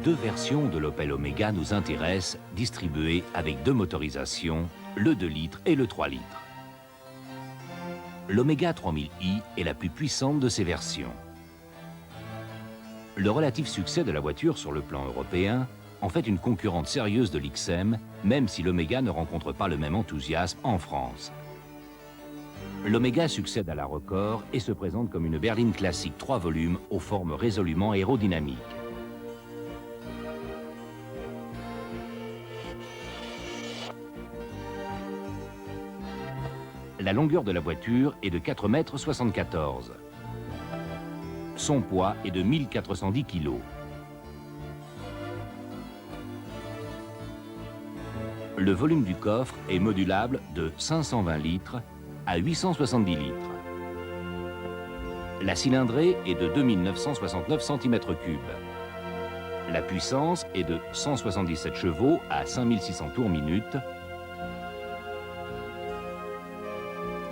Deux versions de l'Opel Omega nous intéressent, distribuées avec deux motorisations, le 2 litres et le 3 litres. L'Omega 3000i est la plus puissante de ces versions. Le relatif succès de la voiture sur le plan européen en fait une concurrente sérieuse de l'XM, même si l'Omega ne rencontre pas le même enthousiasme en France. L'Omega succède à la Record et se présente comme une berline classique 3 volumes aux formes résolument aérodynamiques. La longueur de la voiture est de 4,74 m. Son poids est de 1410 kg. Le volume du coffre est modulable de 520 litres à 870 litres. La cylindrée est de 2969 cm3. La puissance est de 177 chevaux à 5600 tours minute.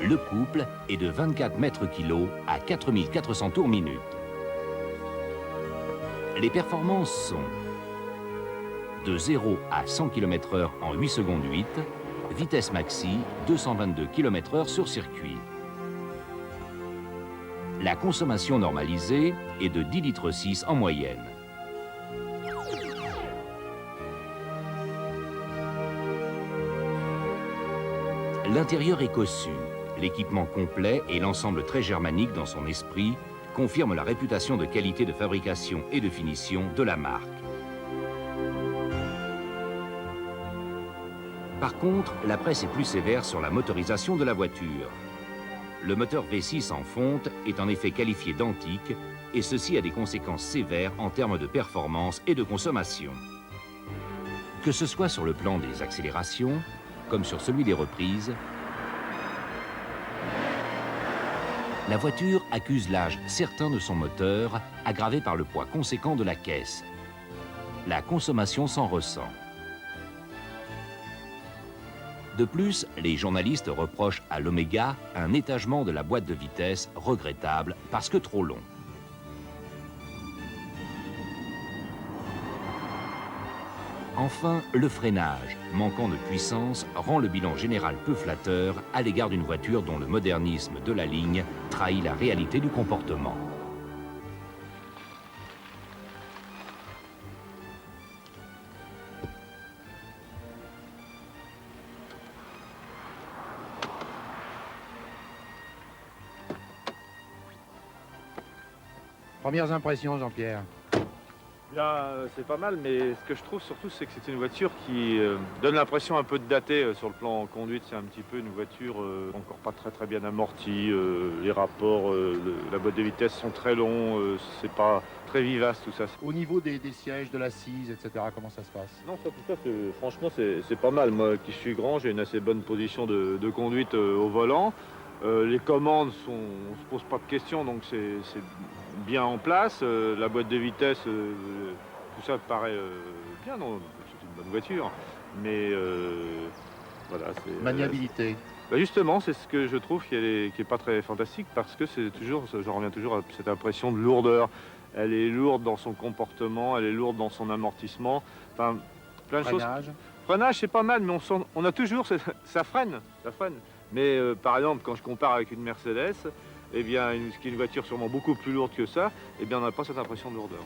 Le couple est de 24 mètres-kg à 4400 tours minute. Les performances sont de 0 à 100 km/h en 8 secondes 8, vitesse maxi 222 km/h sur circuit. La consommation normalisée est de 10,6 litres en moyenne. L'intérieur est cossu. L'équipement complet et l'ensemble très germanique dans son esprit confirment la réputation de qualité de fabrication et de finition de la marque. Par contre, la presse est plus sévère sur la motorisation de la voiture. Le moteur V6 en fonte est en effet qualifié d'antique et ceci a des conséquences sévères en termes de performance et de consommation. Que ce soit sur le plan des accélérations, comme sur celui des reprises, la voiture accuse l'âge certain de son moteur, aggravé par le poids conséquent de la caisse. La consommation s'en ressent. De plus, les journalistes reprochent à l'Omega un étagement de la boîte de vitesse regrettable parce que trop long. Enfin, le freinage, manquant de puissance, rend le bilan général peu flatteur à l'égard d'une voiture dont le modernisme de la ligne trahit la réalité du comportement. Premières impressions, Jean-Pierre? Bien, c'est pas mal, mais ce que je trouve surtout, c'est que c'est une voiture qui donne l'impression un peu de dater sur le plan conduite. C'est un petit peu une voiture encore pas très bien amortie. Les rapports, la boîte de vitesse sont très longs. C'est pas très vivace tout ça. Au niveau des sièges, de l'assise, etc., comment ça se passe? Non, ça, tout ça, franchement, c'est pas mal. Moi qui suis grand, j'ai une assez bonne position de conduite au volant. Les commandes, on se pose pas de questions, donc c'est bien en place. La boîte de vitesse, tout ça paraît bien. C'est une bonne voiture, mais voilà. Maniabilité. Bah justement, c'est ce que je trouve qui est pas très fantastique, parce que j'en reviens toujours à cette impression de lourdeur. Elle est lourde dans son comportement, elle est lourde dans son amortissement. Enfin, plein de choses. Freinage, c'est pas mal, mais on a toujours ça freine. Mais par exemple, quand je compare avec une Mercedes, eh bien, qui est une voiture sûrement beaucoup plus lourde que ça, eh bien, on n'a pas cette impression de lourdeur.